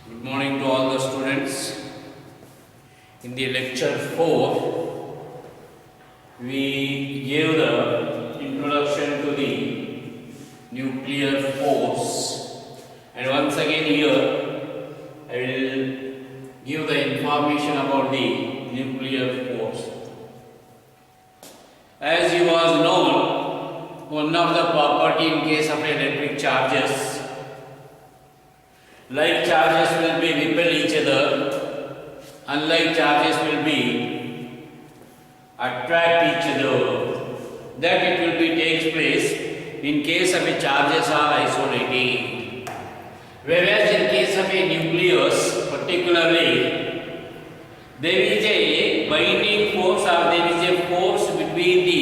Good morning to all the students. In the lecture 4, we gave the introduction to the nuclear force, and once again here I will give the information about the nuclear force. As you was known, one of the property in case of electric charges, like charges will be repel each other, unlike charges will be attract each other. That it will be takes place in case of a charges are isolated. Whereas in case of a nucleus, particularly, there is a binding force or there is a force between the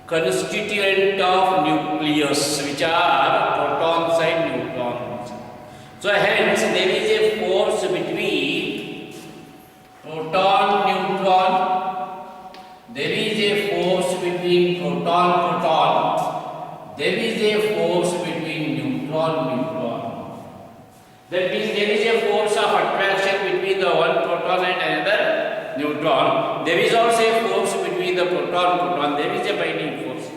constituent of nucleus, which are protons and neutrons. So hence there is a force between proton neutron, there is a force between proton proton, there is a force between neutron neutron. That means there is a force of attraction between the one proton and another neutron. There is also a force between the proton proton, there is a binding force.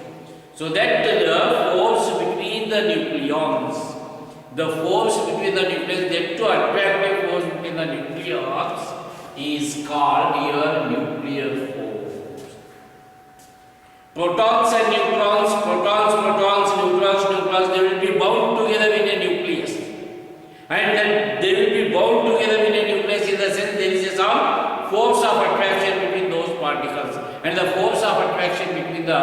So that the force between the nucleons, the force between the nucleus, that to attractive force between the nucleons is called here nuclear force. Protons and neutrons, neutrons, they will be bound together in a nucleus. And then they will be bound together in a nucleus in the sense there is some force of attraction between those particles. And the force of attraction between the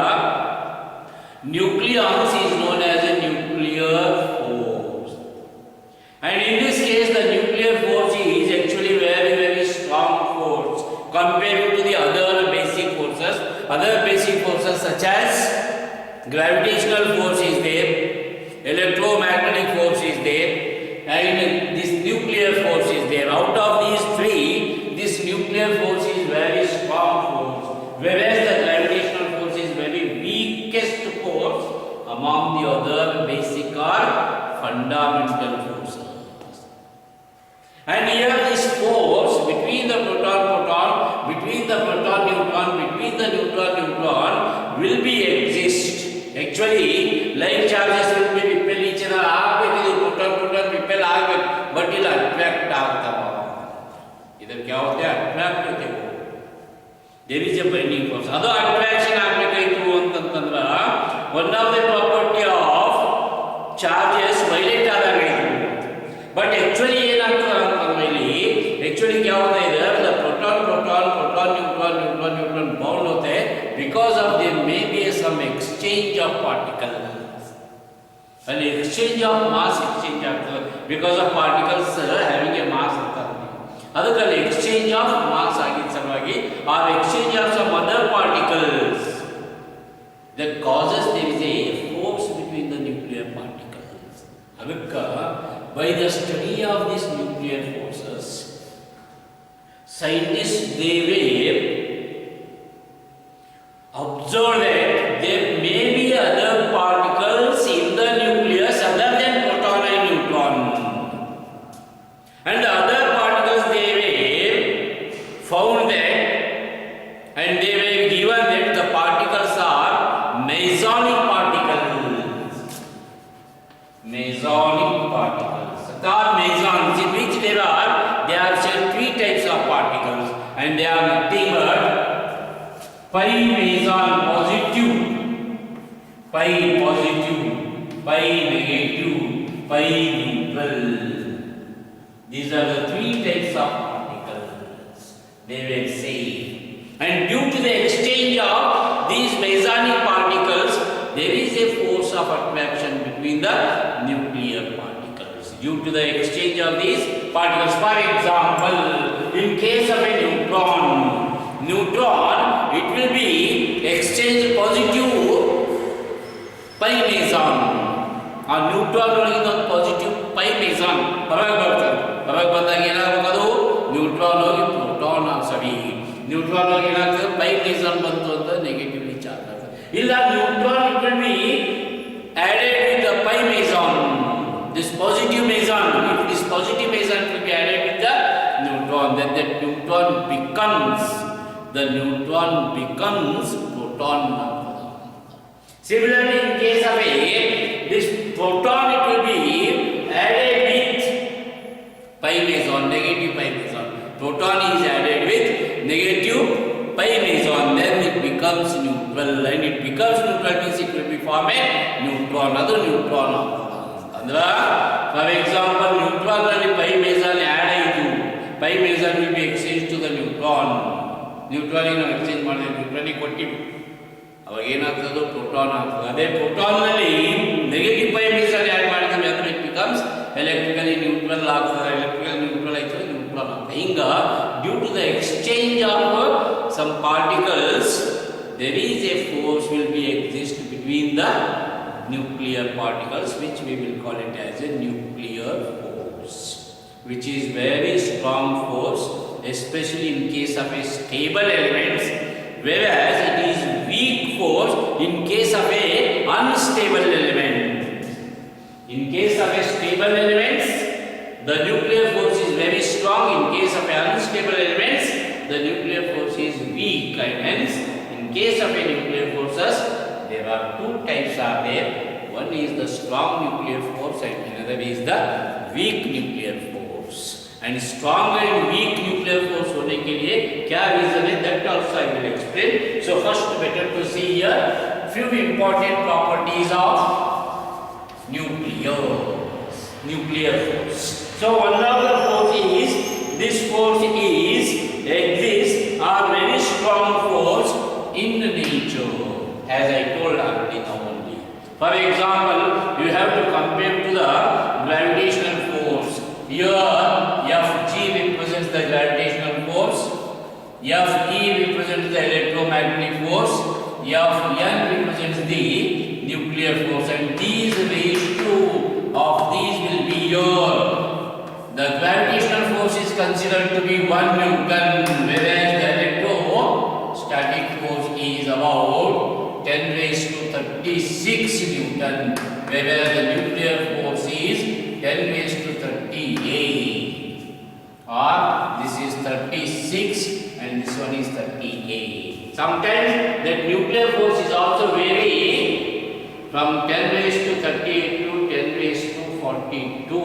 nucleons is known as a nuclear force. And in this case, the nuclear force is actually very strong force compared to the other basic forces. Other basic forces such as gravitational force is there, electromagnetic force is there, and this nuclear force is there. Out of these three, this nuclear force is very strong force, whereas the gravitational force is very weakest force among the other basic or fundamental forces. And here this force between the proton-proton, between the proton-neutron, between the neutron-neutron will be exist. Actually, like charges will be repel each other, proton-proton repel agಬೇಕು, but ಇಲ್ಲಿ attract ಆಗ್ತಾವ. ಇದಕ್ಕೆ ಯಾವ ಹೋಗುತ್ತೆ? attract ಹೋಗುತ್ತೆ. There is a binding force. ಅದು attraction ಆಗಬೇಕಾಯಿತು ಅಂತಂತಂದ್ರ one of the property of charges violate ಆದಾಗ ಇದು. But actually ಏನಾಗ್ತದೆ ಅಂತಂದ್ರೆ ಇಲ್ಲಿ actually ಯಾವ್ದು ಇದೆ the proton neutron bound होते because of there may be some exchange of particles. And exchange of mass exchange ಆಗ್ತದೆ because of particles having a mass ಇರ್ತದೆ. ಅದಕ್ಕೆ exchange of mass ಆಗಿದ್ದ ಸಲುವಾಗಿ or exchange of some other particles that causes there is a force between the nuclear particles. ಅದಕ್ಕೆ by the study of these nuclear forces, scientists they will observe that there may be other particles in the nucleus other than proton and neutron. And the other particles they will found that, and they were given that the particles are mesonic particles. Mesonic particles. Are mesons, in which there are say three types of particles, and they are nothing but pi meson positive, pi positive, pi negative, pi neutral. These are the three types of particles they will say, and due to the exchange of these mesonic particles, there is a force of attraction between the nuclear particles. Due to the exchange of these particles, for example, in case of a neutron, it will be exchange positive pi meson. A neutron is a positive pi meson. ಹೊರಗೆ ಬಂದಾಗ ಏನಾಗಬೇಕು? Neutron ಹೋಗಿ proton ಸರಿ, neutron ಹೋಗಿ ಏನಾಗ್ತದೆ? pi meson ಬಂತು ಅಂತ negatively charge ಆಗ್ತದೆ. ಇಲ್ಲ neutron it will be added with the pi meson. This positive meson, if it is positive meson then that neutron becomes proton number. Similarly, in case of A, this proton it will be added with pi meson, negative pi meson. Proton is added with negative pi meson, then it becomes neutral, and it becomes neutral means it will be form a neutron, another neutron. Andra, for example, neutron and pi meson add aidu, pi meson will be exchanged to the neutron. Neutron ino exchange ಮಾಡಿದ್ರೆ neutron ಗೆ ಕೊಟ್ಟಿವಿ, ಅವಾಗ ಏನಾಗ್ತದೆ proton ಆಗ್ತದೆ. ಅದೇ proton ನಲ್ಲಿ negative pi meson add ಮಾಡಿದ್ರೆ ಅಂದ್ರೆ it becomes electrically neutral ಆಗ್ತದೆ, electrically neutral ಆಯ್ತು neutron ಆಗ್ತದೆ. ಹಿಂಗ due to the exchange of some particles there is a force will be exist between the nuclear particles, which we will call it as a nuclear force, which is very strong force, especially in case of a stable elements, whereas it is weak force in case of a unstable element. In case of a stable elements, the nuclear force is very strong. In case of a unstable elements, the nuclear force is weak, and hence in case of a nuclear forces there are two types are there. One is the strong nuclear force and another is the weak nuclear force. And strong and weak nuclear force होने के लिए क्या reason है, that also I will explain. So first better to see here few important properties of nuclear force. So one of the force is, this force is exists are very strong force in nature, as I told already now only. For example, you have to compare to the gravitational force. Here Fg represents the gravitational force, Fe represents the electromagnetic force, Fn represents the nuclear force, and these ratio of these will be here. The gravitational force is considered to be 1 Newton, whereas the electrostatic force is about 10 raised to 36 Newton, whereas the nuclear force is 10 raised to 38. Or this is 36 and this one is 38. Sometimes that nuclear force is also vary from 10 raised to 38 to 10 raised to 42.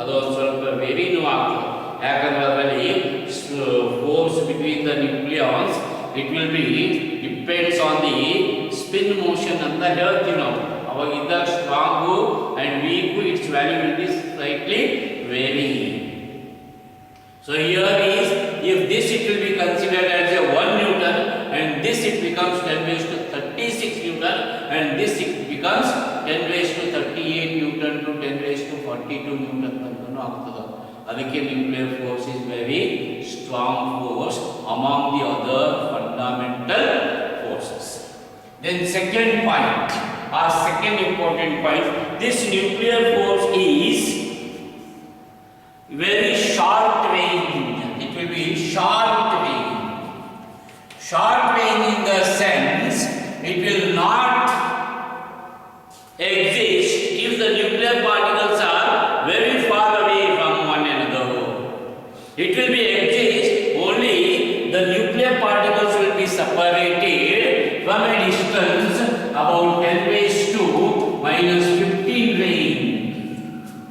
ಅದು ಸ್ವಲ್ಪ ವೇರಿನೂ ಆಗ್ತದೆ, ಯಾಕಂದ್ರೆ ಅದರಲ್ಲಿ force between the nucleons it will be depends on the spin motion ಅಂತ ಹೇಳ್ತೀವಿ ನಾವು. ಅವಾಗ ಇದ್ದಾಗ strong and weak its value will be slightly vary. So here is, if this it will be considered as a 1 Newton, and this it becomes 10 raised to 36 Newton, and this it becomes 10 raised to 38 Newton to 10 raised to 42 Newton ಅಂತನೂ ಆಗ್ತದೆ. ಅದಕ್ಕೆ nuclear force is very strong force among the other fundamental forces. Then second point, our second important point, this nuclear force is very short range. It will be short range. Short range in the sense it will not exist if the nuclear particles are very far away from one another. It will be exist only the nuclear particles will be separated from a distance about 10 raised to minus 15 range.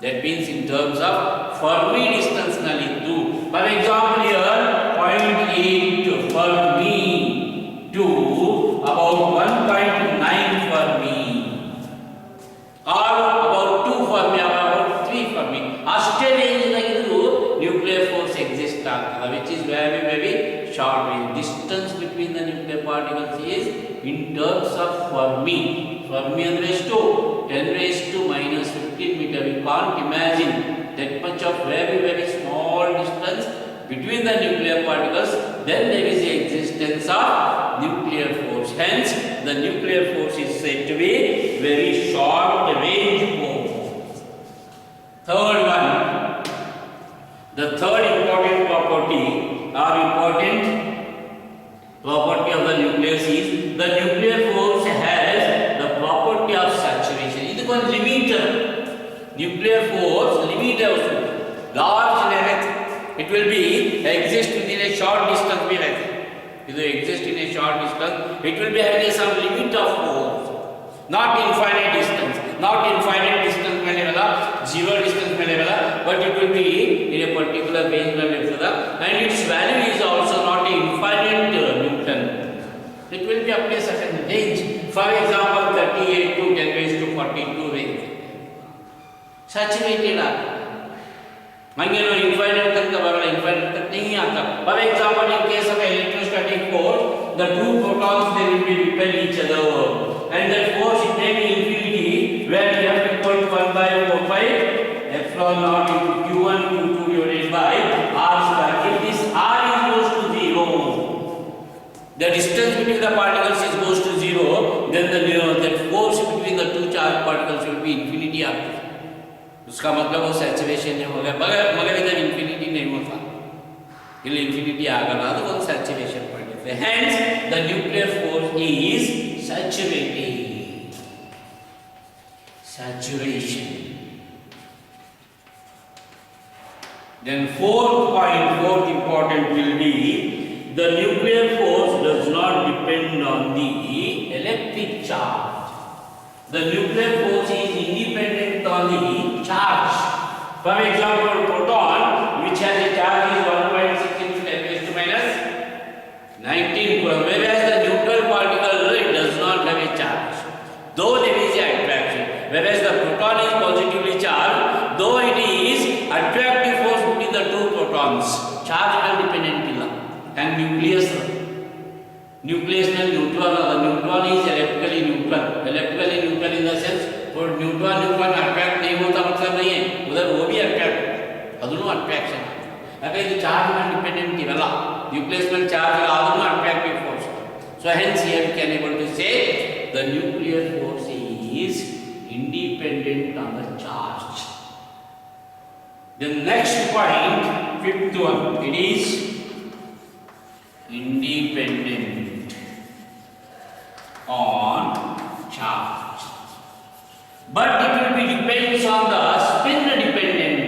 That means in terms of Fermi distance naliddu. For example, here 0.8 Fermi to about 1.9 Fermi, or about 2 Fermi, about 3 Fermi. Ashte range nagidru nuclear force exists agtade, which is very very short range. Distance between the nuclear particles is in terms of Fermi. Fermi andre ಎಷ್ಟು 10 raised to minus 15 meter. We can't imagine that much of very very small distance between the nuclear particles. Then there is the existence of nuclear force. Hence the nuclear force is said to be very short range force. Third one, the third important property of the nucleus is the nuclear force has the property of saturation. This is one limiter. Nuclear force limiter, large length, it will be if they exist in a short distance, it will be having some limit of force, not infinite distance. Not infinite distance मिलेगा, zero distance मिलेगा, but it will be in a particular range में मिलेगा, and its value is also not infinite Newton. It will be up to a certain range. For example, 38 to 10 raised to 42 range. Saturated are. मंगेनो infinite तक का बगल infinite तक नहीं आता. For example, in case of electrostatic force, the two protons they will be repel each other, and that force it may be infinity, where we have equal to 1 by 4 pi epsilon naught into q1 q2 divided by r square. If this r is goes to 0, the distance between the particles is goes to 0, then that force between the two charged particles will be infinity after. उसका मतलब वो saturation में होगा, मगर इधर infinity नहीं होता, इधर इंफिनिटी आगे ना तो वो सैचुरेशन पड़ जाते हैं. Hence the nuclear force is saturation. Then fourth important will be the nuclear force does not depend on the electric charge. The nuclear force is independent on the charge. For example, proton which has a charge is 1.6 into 10 raised to minus 19 coulomb, whereas the neutral particle it does not have a charge, though there is an attraction. Whereas the proton is positively charged, though it is attractive force between the two protons. Charge dependent illa. And nucleus neutral. The neutron is electrically neutral. Electrically neutral in the sense, for neutron attract नहीं होता मतलब नहीं है. उधर वो भी attract, अदुनु attraction. अगर ये charge dependent इवला, nucleus में charge का अदुनु attractive force. So hence here we can able to say the nuclear force is independent on the charge. The next point, fifth one, it is independent on charge, but it will be depends on the spin dependent.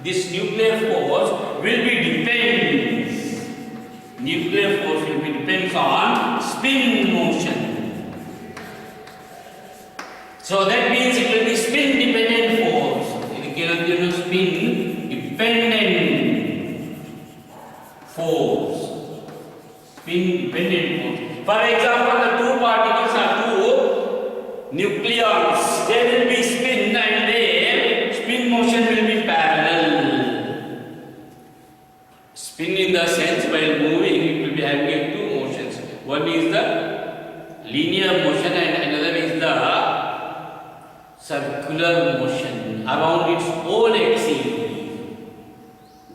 This nuclear force will be depends. Nuclear force will be depends on spin motion. So that means it will be spin dependent force. It cannot be spin dependent force. Spin dependent force. For example, the two particles are two nucleons. They will be spin and their spin motion will be parallel. Spin in the sense while moving it will be having two motions. One is the linear motion and another is the circular motion around its own axis.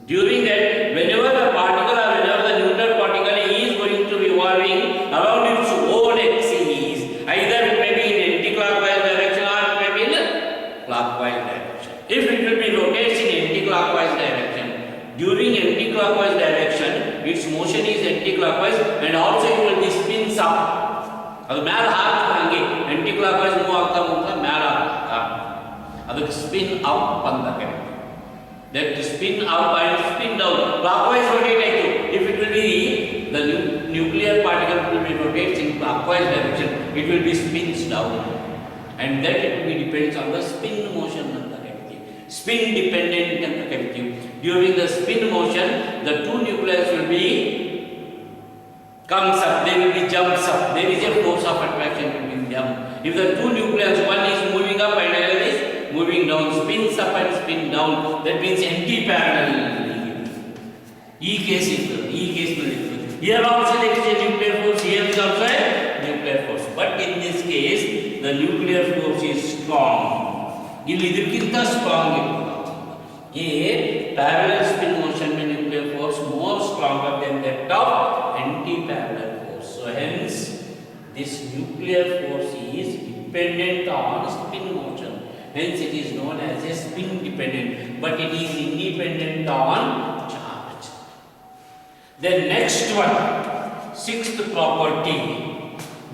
During that, whenever the particle or whenever the neutral particle is going to be revolving around its own axis, either it may be in anti-clockwise direction or it may be in clockwise direction. If it will be rotates in anti-clockwise direction, during anti-clockwise direction, its motion is anti-clockwise and also it will be spins up. ಅದು ಮ್ಯಾಲ ಹಾಕ್ತಂಗೆ aunty clockwise move ಆಗ್ತಾ ಮ್ಯಾಲ ಹಾಕ್ತಾ ಅದಕ್ಕೆ spin up ಅಂತಕ್ಕೆ. That spin up and spin down. Clockwise rotate ಆಯಿತು. If it will be the nuclear particle will be rotates in clockwise direction, it will be spins down, and that it will be depends on the spin motion ಅಂತ ಕರಿತೀವಿ. Spin dependent ಅಂತ ಕರಿತೀವಿ. During the spin motion, the two nucleus will be comes up, they will be jumps up. There is a force of attraction between them. If the two nucleus, one is moving up and another is moving down, spins up and spin down, that means anti-parallel. case is here also there is a nuclear force, here is also a nuclear force, but in this case the nuclear force is strong. ಇಲ್ಲಿ ಇದಕ್ಕಿಂತ strong ಇರ್ತದೆ. parallel spin motion में nuclear force more stronger than that of anti-parallel force. So hence this nuclear force is dependent on spin motion. Hence it is known as a spin dependent, but it is independent on charge. The next one, sixth property,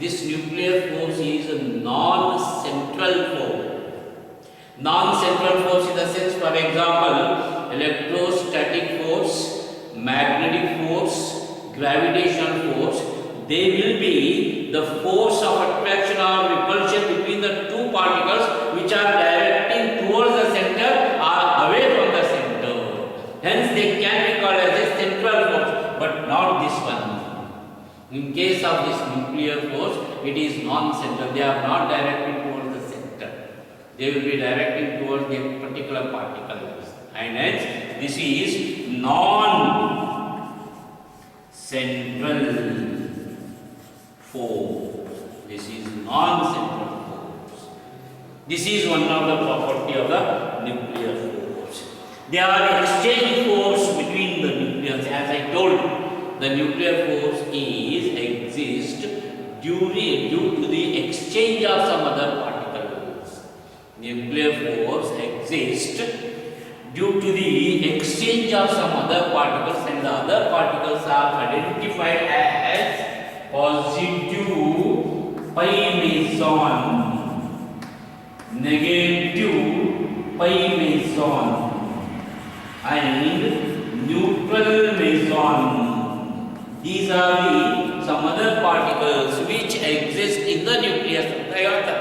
this nuclear force is a non-central force. Non-central force in the sense, for example, electrostatic force, magnetic force, gravitational force. they will be the force of attraction or repulsion between the two particles which are directing towards the center or away from the center. Hence they can be called as a central force, but not this one. In case of this nuclear force, it is non-central. They are not directing towards the center. They will be directing towards the particular particles. And hence this is non-central force. This is non-central force. This is one of the property of the nuclear force. There are exchange force between the nucleons. As I told you, the nuclear force exists due to the exchange of some other particles. Nuclear force exists due to the exchange of some other particles, and the other particles are identified as positive pi meson, negative pi meson, and neutral meson. These are some other particles which exist in the nucleus of the atom.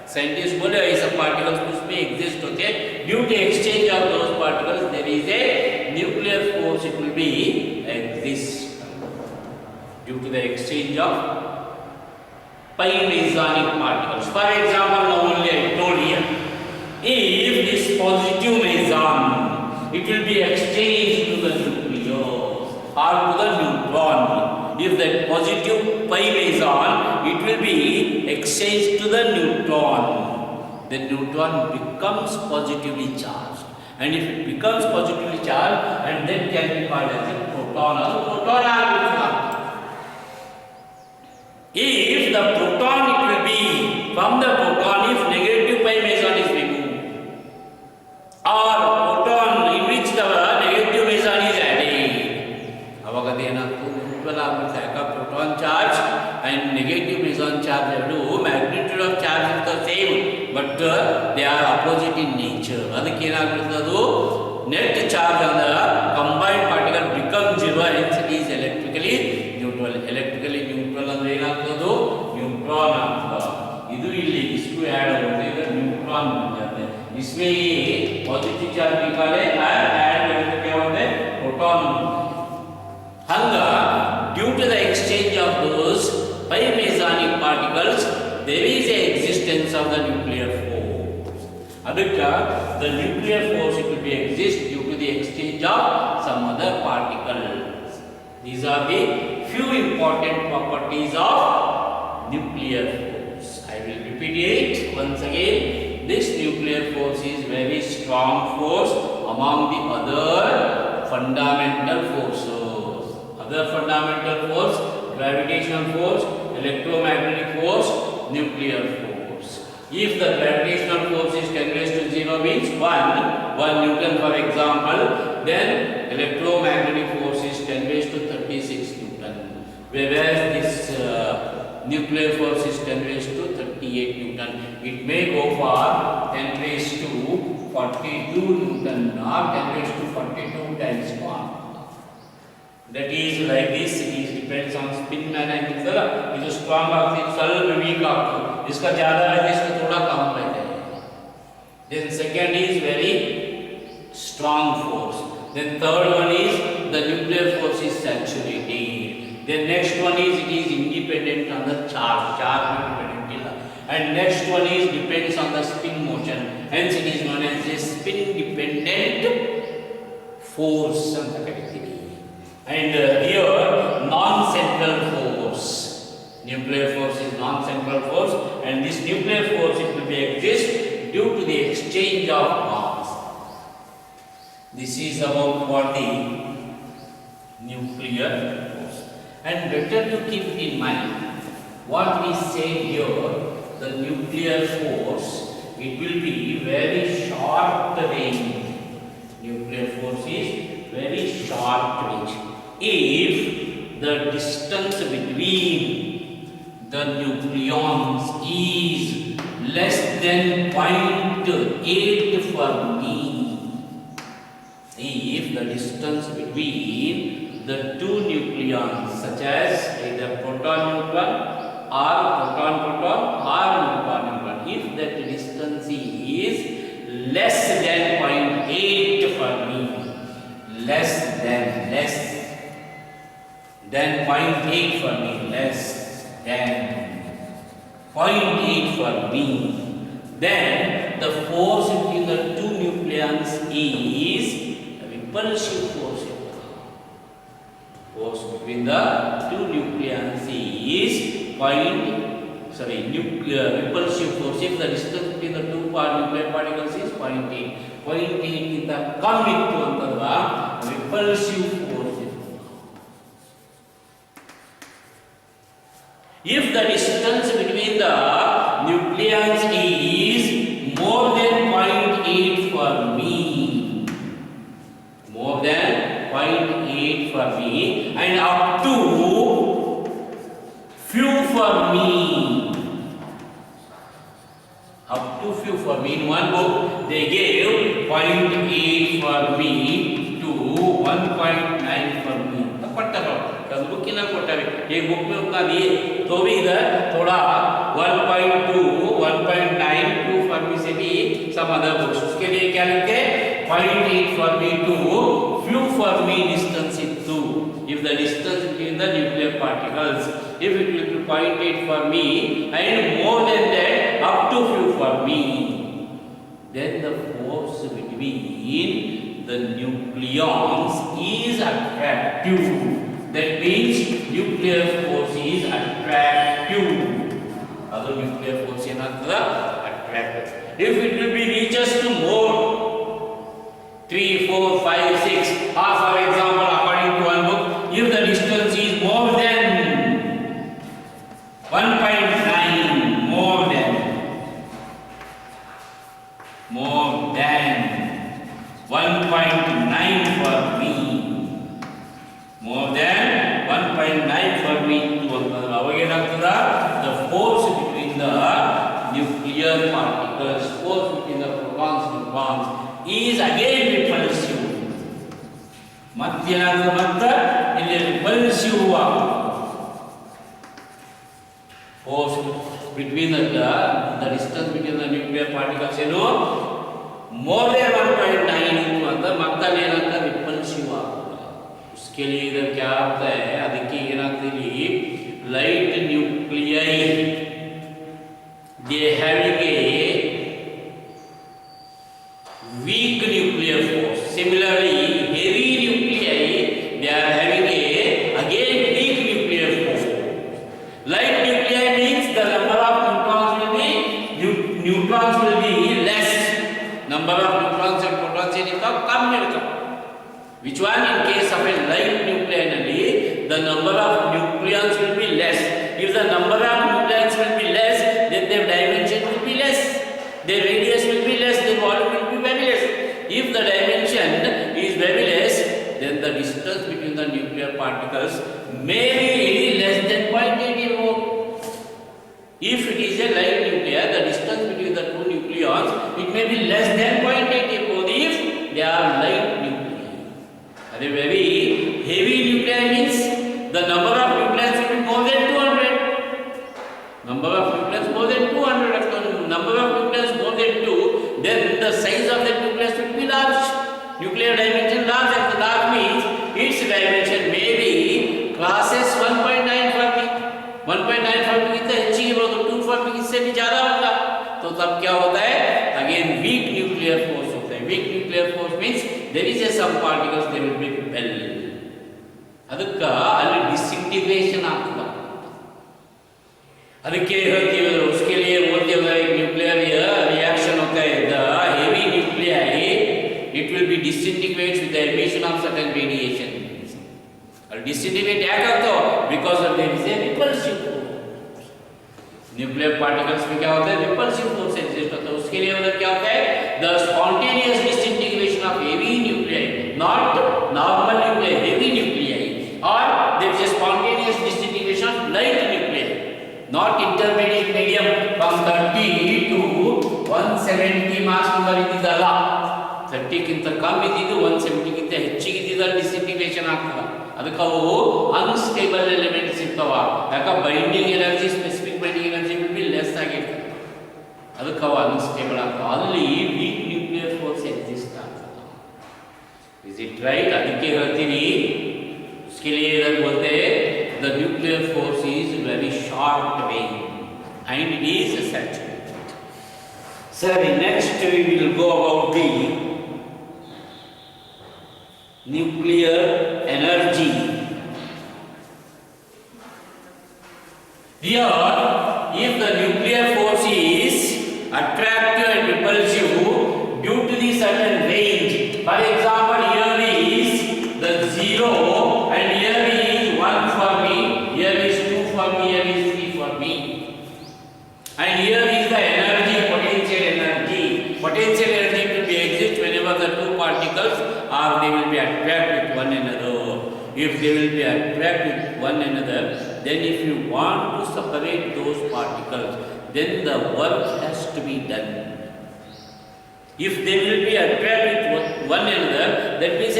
Scientists बोले ऐसे particles उसमें exist होते हैं. Due to exchange of those particles, there is a nuclear force. It will be exist due to the exchange of pi mesonic particles. For example, now only I told here, if this positive meson, it will be exchanged to the nucleus or to the neutron. If that positive pi meson, it will be exchanged to the neutron. The neutron becomes positively charged. And if it becomes positively charged, and then can be called as a proton or proton orbital. If the proton, it will be from the proton, if negative pi meson is removed, or proton in which the negative meson is added, proton charge and negative meson charge, magnitude of charge is the same, but they are opposite in nature. Net charge on the combined particle becomes zero, hence it is electrically neutral. Electrically neutral ಅಂದ್ರೆ ಏನಾಗ್ತದೆ? Neutron ಆಗ್ತದೆ. ಇದು ಇಲ್ಲಿ इसको add होते हैं neutron बन जाते हैं. इसमें ये पॉजिटिव चार्ज निकाले ऐड करके क्या होता है? प्रोटॉन. हंगा due to the exchange of those pi mesonic particles, there is a existence of the nuclear force. Adukka the nuclear force, it will be exist due to the exchange of some other particles. These are the few important properties of nuclear force. I will repeat it once again. This nuclear force is very strong force among the other fundamental forces. Other fundamental force, gravitational force, electromagnetic force, nuclear force. If the gravitational force is 10 raised to 0 means 1 Newton for example, then electromagnetic force is 10 raised to 36 Newton. Whereas this nuclear force is 10 raised to 38 Newton. It may go for 10 raised to 42 Newton or 10 raised to 42 times 1. That is like this. It depends on spin mechanics. ये strong आती है, सरल weak आती है. इसका ज़्यादा है, इसका थोड़ा कम रहता है. Then second is very strong force. Then third one is the nuclear force is saturated. Then next one is it is independent on the charge independent. And next one is depends on the spin motion. Hence it is known as a spin dependent force. And here non-central force. Nuclear force is non-central force, and this nuclear force, it will be exist due to the exchange of mass. This is about what the nuclear force. And better to keep in mind what we say here, the nuclear force, it will be very short range. Nuclear force is very short range. If the distance between the nucleons is less than 0.8 Fermi, if the distance between the two nucleons, such as either proton-neutron or proton-proton or neutron-neutron. If that distance is less than 0.8 Fermi, less than 0.8 Fermi, less than 0.8 Fermi, then the force between the two nucleons is repulsive force. Force between the two nucleons is repulsive force. If the distance between the two nuclear particles is 0.8, 0.8 ಗಿಂತ ಕಮ್ಮಿ ಇತ್ತು ಅಂತಂದ್ರೆ repulsive force. If the distance between the nucleons is more than 0.8 Fermi, more than 0.8 Fermi and up to few Fermi, up to few Fermi. In one book they gave 0.8 Fermi to 1.9 Fermi. Book की ना कोटावे ये book में उतना दिए तो भी इधर थोड़ा 1.2 1.92 Fermi से भी some other books, उसके लिए क्या लिखते 0.8 Fermi to few Fermi distance is 2. If the distance between the nuclear particles, if it will be 0.8 Fermi and more than that up to few Fermi, then the force between the nucleons is attractive. That means nuclear force is attractive. Other nuclear force is not attractive. If it will be reaches to more 3, 4, 5, 6, or for example, according to one book, if the distance is more than 1.9, more than 1.9 Fermi, more than 1.9 Fermi to the force between the nuclear particles, force between the protons and neutrons is again repulsive. Repulsive force between the distance between the nuclear particles more than 1.9 repulsive. उसके लिए इधर क्या होता है ಅದಕ್ಕೆ ಏನಾಗ್ತಿದೆ light nuclei they having a weak nuclear force. Similarly heavy nuclei they are having a again weak nuclear force. Light nuclei means the number of neutrons will be less, number of neutrons and protons कम मिलेगा. Which one? In case of a light nuclei, the number of nucleons will be less. If the number of nucleons will be less, then their dimension will be less, their radius will be less, their volume will be very less. If the dimension is very less, then the distance between the nuclear particles may be less than 0.8 mole. If it is a light nuclei, the distance between the two nucleons, it may be less than 0.8 mole if they are light nuclei. The very heavy nuclei means the number of nucleons will be more than 200. Number of nucleons more than 200. Number of nucleons more than 2, then the size of the nucleus will be large. Nuclear dimension large, and large means its dimension may be classes 1.9 Fermi. 1.9 Fermi कितना अच्छी है, तो 2 Fermi इससे भी ज़्यादा होगा. तो तब क्या होता है? Again weak nuclear force होता है. Weak nuclear force means there is some particles they will be repel. ಅದಕ್ಕ ಅಲ್ಲಿ disintegration ಆಗ್ತದೆ. ಅದಕ್ಕೆ ಹೇಳ್ತೀವಿ उसके लिए बोलते हैं एक nuclear reaction होता है. The heavy nuclei it will be disintegrates with the emission of certain radiation. और disintegrate क्या करता हो? Because of there is a repulsive force. Nuclear particles में क्या होता है? Repulsive force exist होता है. उसके लिए मतलब क्या होता है? The spontaneous disintegration of heavy nuclei, not normal nuclei, heavy nuclei, or there is a spontaneous disintegration of light nuclei, not intermediate medium from 30 to 170 mass number ಇದ್ದಿದ್ದಲ್ಲ. 30 ಗಿಂತ ಕಮ್ಮಿ ಇದ್ದಿದ್ದು 170 ಗಿಂತ ಹೆಚ್ಚಿಗೆ ಇದ್ದಿದ್ದ ಡಿಸಿಂಟಿಗ್ರೇಷನ್ ಆಗ್ತದೆ. ಅದಕ್ಕೆ ಅವು ಅನ್ಸ್ಟೇಬಲ್ ಎಲಿಮೆಂಟ್ಸ್ ಇರ್ತಾವ. ಯಾಕೆ binding energy, specific binding energy will be less ಆಗಿರ್ತದೆ. ಅದಕ್ಕೆ ಅವು ಅನ್ಸ್ಟೇಬಲ್ ಆಗ್ತಾವೆ. ಅಲ್ಲಿ ವೀಕ್ ನ್ಯೂಕ್ಲಿಯರ್ ಫೋರ್ಸ್ ಎಕ್ಸಿಸ್ಟ್ ಆಗ್ತದೆ. Is it right? ಅದಕ್ಕೆ ಹೇಳ್ತೀನಿ उसके लिए इधर बोलते हैं the nuclear force is very short wave and it is saturated. Sir, next we will go about the nuclear energy. Here, if the nuclear force is attractive and repulsive due to the certain range, for example, here is the 0 and here is 1 for me, here is 2 for me, here is 3 for me, and here is the energy, potential energy. Potential energy will be exist whenever the two particles are, they will be attract with one another. If they will be attract with one another, then if you want to separate those particles, then the work has to be done. If they will be attract with one another, that means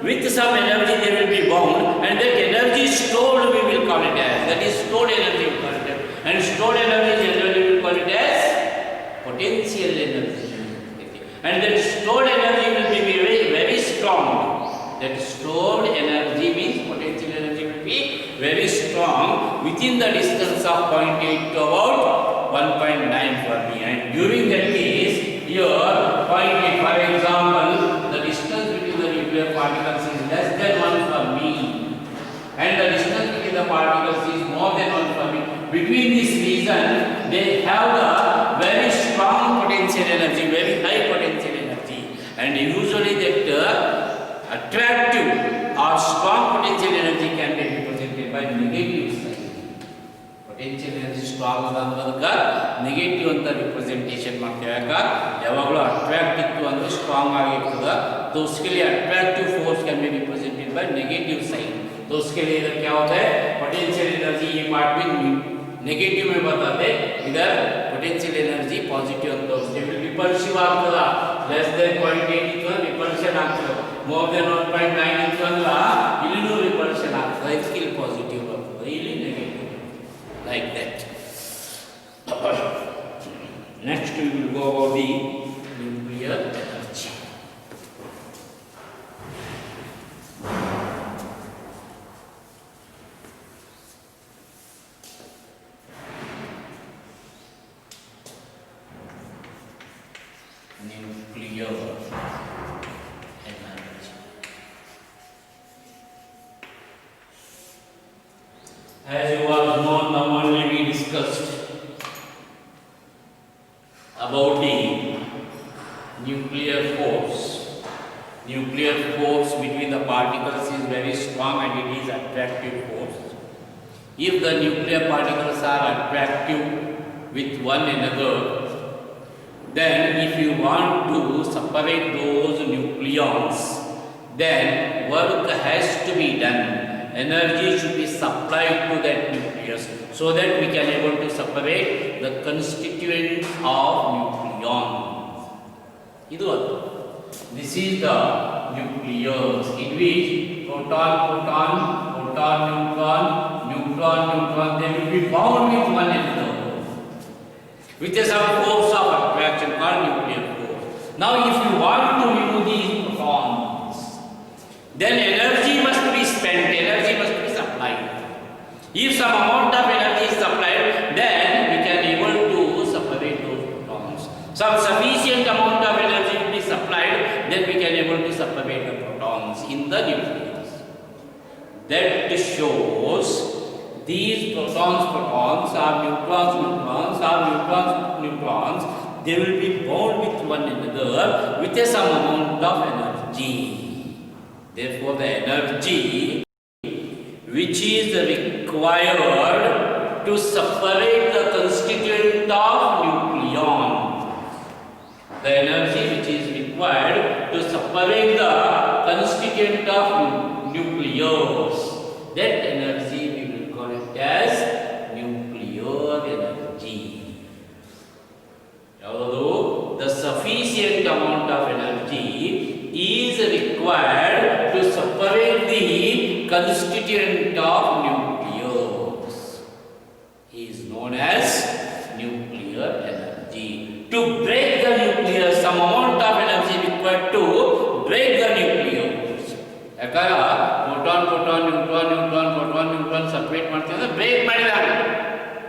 with some energy they will be bound, and that energy stored we will call it as, that is stored energy we call it as, and stored energy generally we will call it as potential energy. And that stored energy will be very, very strong. That stored energy means potential energy will be very strong within the distance of 0.8 to about 1.9 for me. And during that case, here 0.8, for example, the distance between the nuclear particles is less than 1 for me, and the distance between the particles is more than 1 for me. Between this region, they have the very strong potential energy, very high potential energy, and usually that attractive or strong potential energy can be represented by negative sign. Potential energy strong ಅನ್ನೋದಕ್ಕೆ negative ಅಂತ representation ಮಾಡ್ತೇವೆ. ಯಾವಾಗಲೂ attract ಇತ್ತು ಅಂದ್ರೆ strong ಆಗಿರ್ತದೆ. तो उसके लिए attractive force can be represented by negative sign. तो उसके लिए इधर क्या होता है, पोटेंशियल एनर्जी ये पार्ट भी नेगेटिव में बताते, इधर पोटेंशियल एनर्जी पॉजिटिव ಅಂತ उसके विल रिपल्सिव ಆಗ್ತದ. ಲೆಸ್ ದೆನ್ 0.8 ಇತ್ತು ರಿಪಲ್ಷನ್ ಆಗ್ತದೆ, ಮೋರ್ ದೆನ್ 1.9 ಇತ್ತು ಅಂದ್ರೆ ಇಲ್ಲಿನೂ ರಿಪಲ್ಷನ್ ಆಗ್ತದೆ. ಇದಕ್ಕೆ ಪಾಸಿಟಿವ್ ಆಗ್ತದೆ, ಇಲ್ಲಿ negative, like that. Next we will go about the nuclear energy. Nuclear energy. As you all know, now only we discussed about the nuclear force. Nuclear force between the particles is very strong and it is attractive force. If the nuclear particles are attractive with one another, then if you want to separate those nucleons, then work has to be done. Energy should be supplied to that nucleus so that we can able to separate the constituents of nucleons. This is the nucleus in which proton, proton, proton, neutron, neutron, neutron, they will be bound with one another with some force of attraction called nuclear force. Now if you want to remove these protons, then energy must be spent, energy must be supplied. If some amount of energy is supplied, then we can able to separate those protons. Some sufficient amount of energy will be supplied, then we can able to separate the protons in the nucleus. That shows these protons, protons are neutrons, neutrons are neutrons, neutrons. They will be bound with one another with some amount of energy. Therefore, the energy which is required to separate the constituent of nucleon, the energy which is required to separate the constituent of nucleus, that energy we will call it as nuclear energy. Although the sufficient amount of energy is required to separate the constituent of nucleus. He is known as nuclear energy. To break the nucleus, some amount of energy required to break the nucleus. ಯಾಕಂದ್ರೆ proton proton neutron neutron proton neutron separate ಮಾಡ್ತೀವಿ ಅಂದ್ರೆ break ಮಾಡಿದಾಗ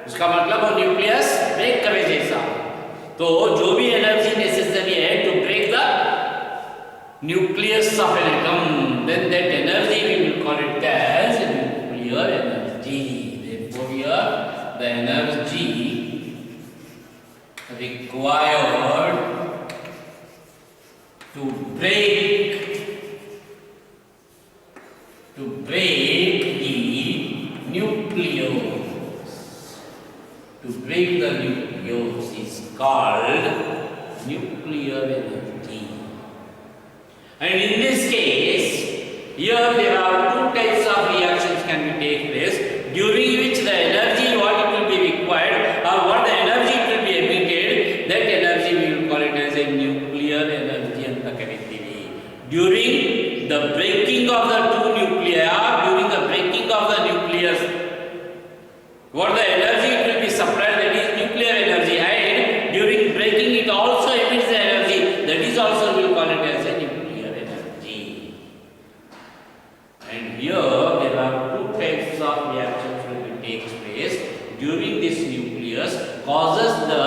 उसका मतलब वो nucleus break करे जैसा. तो जो भी एनर्जी नेसेसरी है to break the nucleus of an atom, then that energy we will call it as nuclear energy. Therefore here the energy required to break the nucleus, to break the nucleus is called nuclear energy. And in this case, here there are two types of reactions can be take place, during which the energy what it will be required or what the energy it will be emitted, that energy we will call it as a nuclear energy anta ಕರೀತೀವಿ. During the breaking of the two nuclei, during the breaking of the nucleus, what the energy it will be supplied, that is nuclear energy, and during breaking it also emits the energy, that is also we will call it as a nuclear energy. And here there are two types of reactions will be takes place during this nucleus causes the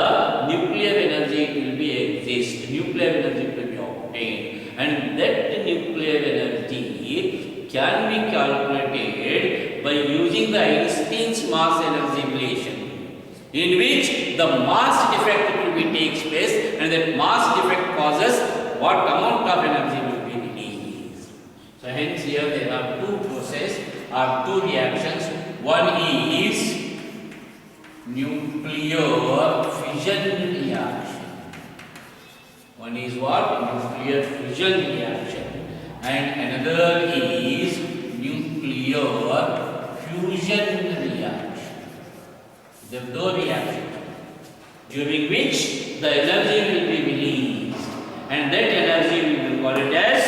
nuclear energy it will be exist, nuclear energy will be obtained, and that nuclear energy can be calculated by using the Einstein's mass energy relation, in which the mass defect will be takes place, and that mass defect causes what amount of energy will be released. So hence here there are two processes or two reactions. One is nuclear fission reaction. One is what? Nuclear fission reaction. And another is nuclear fusion reaction. The two reactions during which the energy will be released, and that energy we will call it as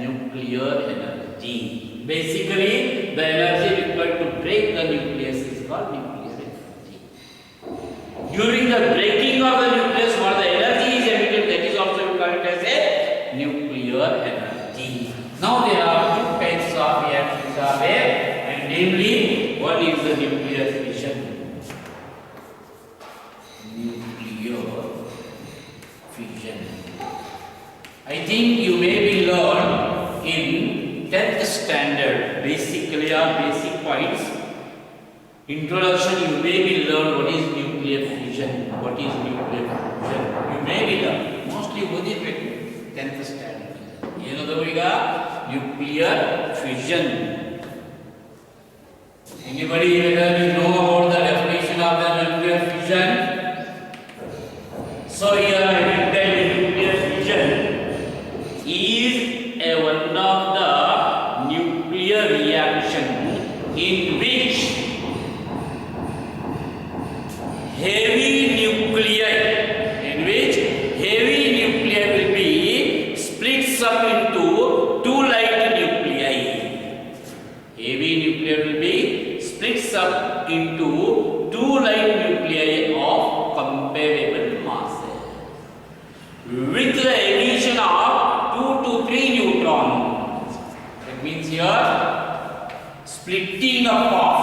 nuclear energy. Basically, the energy required to break the nucleus is called nuclear energy. During the breaking of the nucleus, what the energy is emitted, that is also we call it as a nuclear energy. Now there are two types of reactions are there, and namely one is the nuclear fission. Nuclear fission. I think you may be learned in 10th standard, basically or basic points. Introduction you may be learned what is nuclear fission. What is nuclear fission? You may be learned. Mostly ಓದಿರಬೇಕು 10th standard. ಏನದು ಈಗ nuclear fission. Anybody whether you know about the definition of the nuclear fission? So here I will tell you nuclear fission is a one of the nuclear reaction in which heavy nuclei will be splits up into two light nuclei. Heavy nuclei will be splits up into two light nuclei of comparable masses with the emission of 2 to 3 neutrons. That means here splitting up of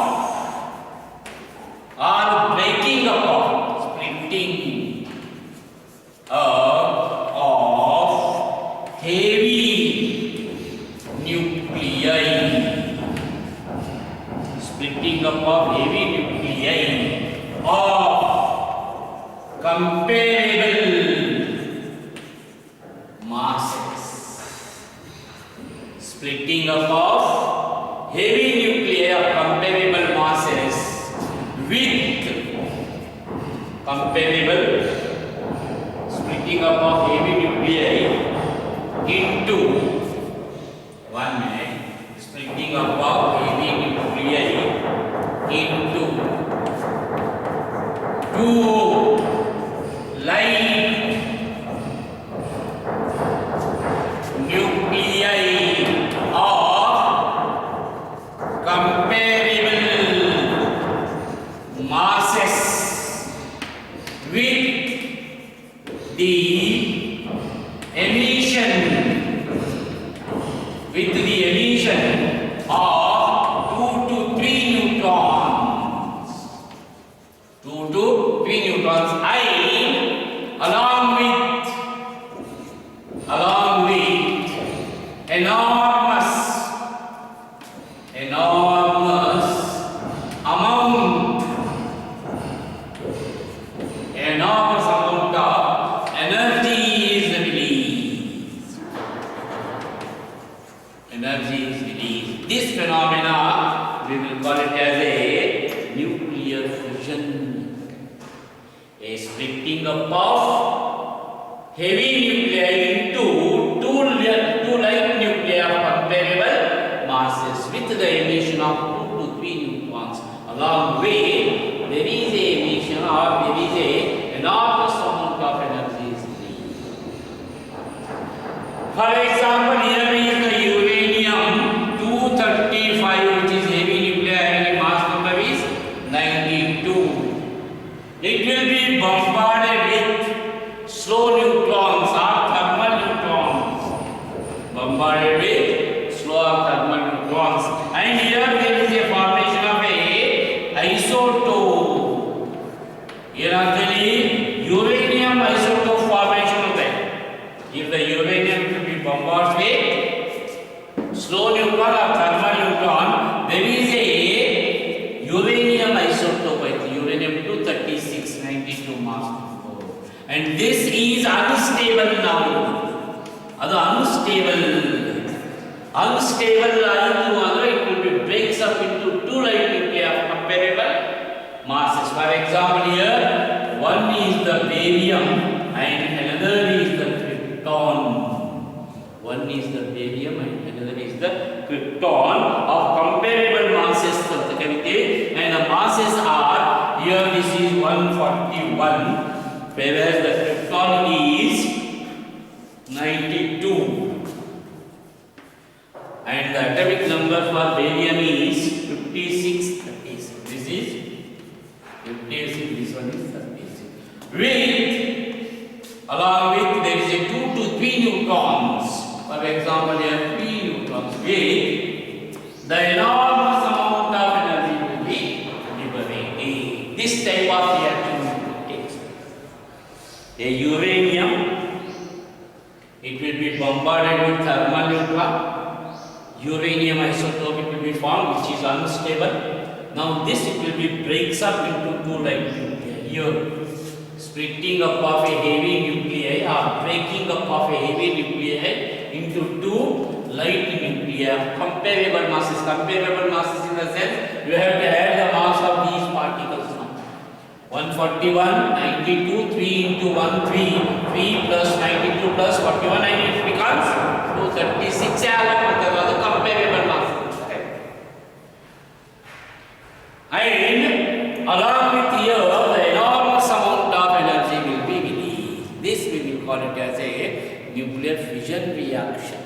or breaking up of splitting up of heavy nuclei, splitting up of heavy nuclei of comparable masses, splitting up of heavy nuclei of comparable masses with comparable splitting up of heavy nuclei into 1 minute, splitting up of heavy nuclei into two light nuclei of with the emission of 2 to 3 neutrons. 2 to 3 neutrons, and along with enormous amount of energy is released. This phenomena we will call it as a nuclear fusion, a splitting up of heavy nuclei into two light nuclei of comparable masses with the emission of 2 to 3 neutrons. Along with there is a emission or there is a enormous amount of energy is released. For example, here is the uranium-235, which is heavy nuclei and mass number is 92. It will be bombarded with slow neutrons or thermal neutrons. And here there is a formation of a isotope. Here actually uranium isotope formation होता है. If the uranium will be bombarded with slow neutron or thermal neutron, there is a uranium isotope, uranium-236, 92 mass number. And this is unstable now. ಅದು unstable ಆಯಿತು ಅಂದ್ರೆ it will be breaks up into two light nuclei of comparable masses. For example, here one is the barium and another is the krypton. One is the barium and another is the krypton of comparable masses. And the masses are, here this is 141, whereas the krypton is 92. And the atomic number for barium is 56, 36. This is 56, this one is 36. Along with there is a 2 to 3 neutrons. For example, here 3 neutrons with the enormous amount of energy will be liberated. This type of reaction takes a uranium. It will be bombarded with thermal neutron. Uranium isotope it will be formed, which is unstable. Now this it will be breaks up into two light nuclei. Here, splitting up of a heavy nuclei or breaking up of a heavy nuclei into two light nuclei of comparable masses. Comparable masses in the sense you have to add the mass of these particles now. 141, 92, 3 into 1, 3 plus 92 plus 41, and it becomes 236. The comparable masses. And along with here, the enormous amount of energy will be released. This we will call it as a nuclear fusion reaction.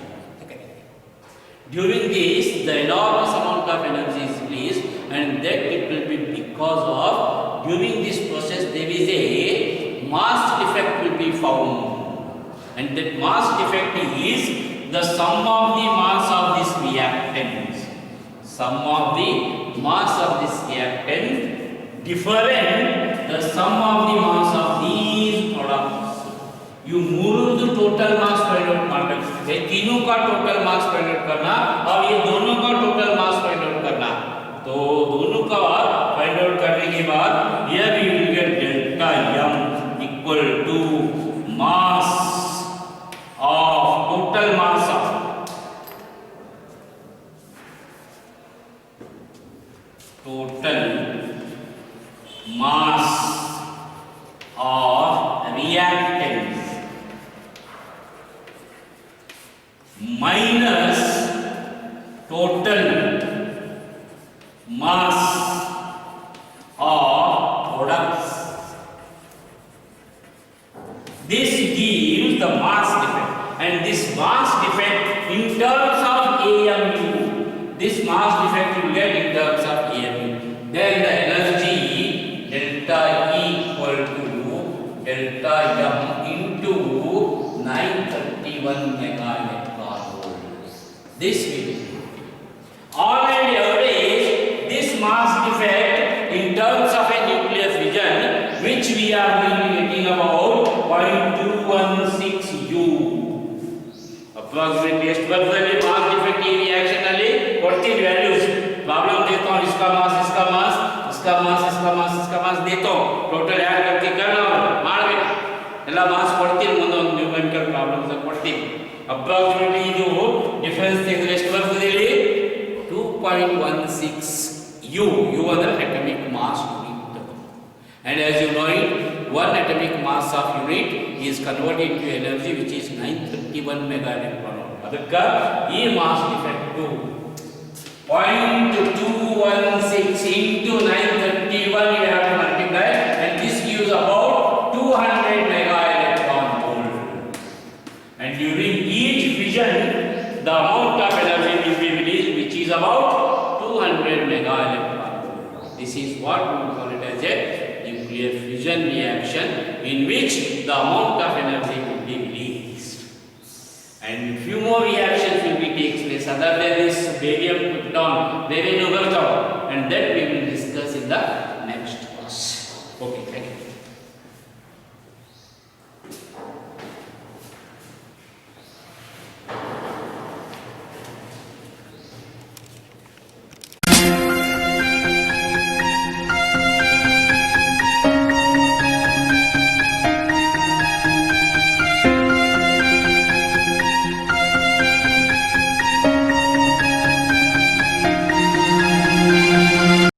During this, the enormous amount of energy is released, and that it will be because of, during this process there is a mass defect will be found, and that mass defect is the sum of the mass of this reactant. Sum of the mass of this reactant different the sum of the mass of these products. You मूल total mass find out करना, ये तीनों का total mass find out करना और ये दोनों का टोटल मास फाइंड आउट करना. तो दोनों का फाइंड आउट करने के बाद here we will get delta m equal to mass of total mass of reactants minus total mass of products. This gives the mass defect, and this mass defect in terms of AMU, this mass defect you get in terms of AMU. Then the energy delta E equal to delta M into 931 megaelectron volts. this will be. On an average, this mass defect in terms of a nuclear fission, which we are getting about 0.216 U. Approximately ಎಷ್ಟು ಬರ್ತದೆ mass defect ಈ reaction ಅಲ್ಲಿ ಕೊಡ್ತೀನಿ values problem देता हूं इसका मास इसका मास इसका मास इसका मास इसका मास देता हूं टोटल ऐड करके करना ಮಾಡಬೇಕು ಎಲ್ಲ ಮಾಸ್ ಕೊಡ್ತೀನಿ ಮುಂದೊಂದು ನ್ಯೂಮೆರಿಕಲ್ ಪ್ರಾಬ್ಲಮ್ಸ್ ಕೊಡ್ತೀನಿ ಅಪ್ರಾಕ್ಸಿಮೇಟ್ಲಿ ಇದು ಡಿಫರೆನ್ಸ್ ತೆಗೆದ್ರೆ ಎಷ್ಟು ಬರ್ತದೆ ಇಲ್ಲಿ 2.16 U U ಅಂದ್ರೆ atomic mass unit and as you know it 1 atomic mass of unit is converted into energy which is 931 mega electron volt ಅದಕ್ಕ ಈ mass defect 0.216 into 931 you have to multiply and this gives about 200 mega electron volt and during each fission the amount of energy will be released which is about 200 mega electron volt. This is what we call it as a nuclear fission reaction in which the amount of energy will be released and few more reactions will be takes place other than this barium put down and that we will discuss in the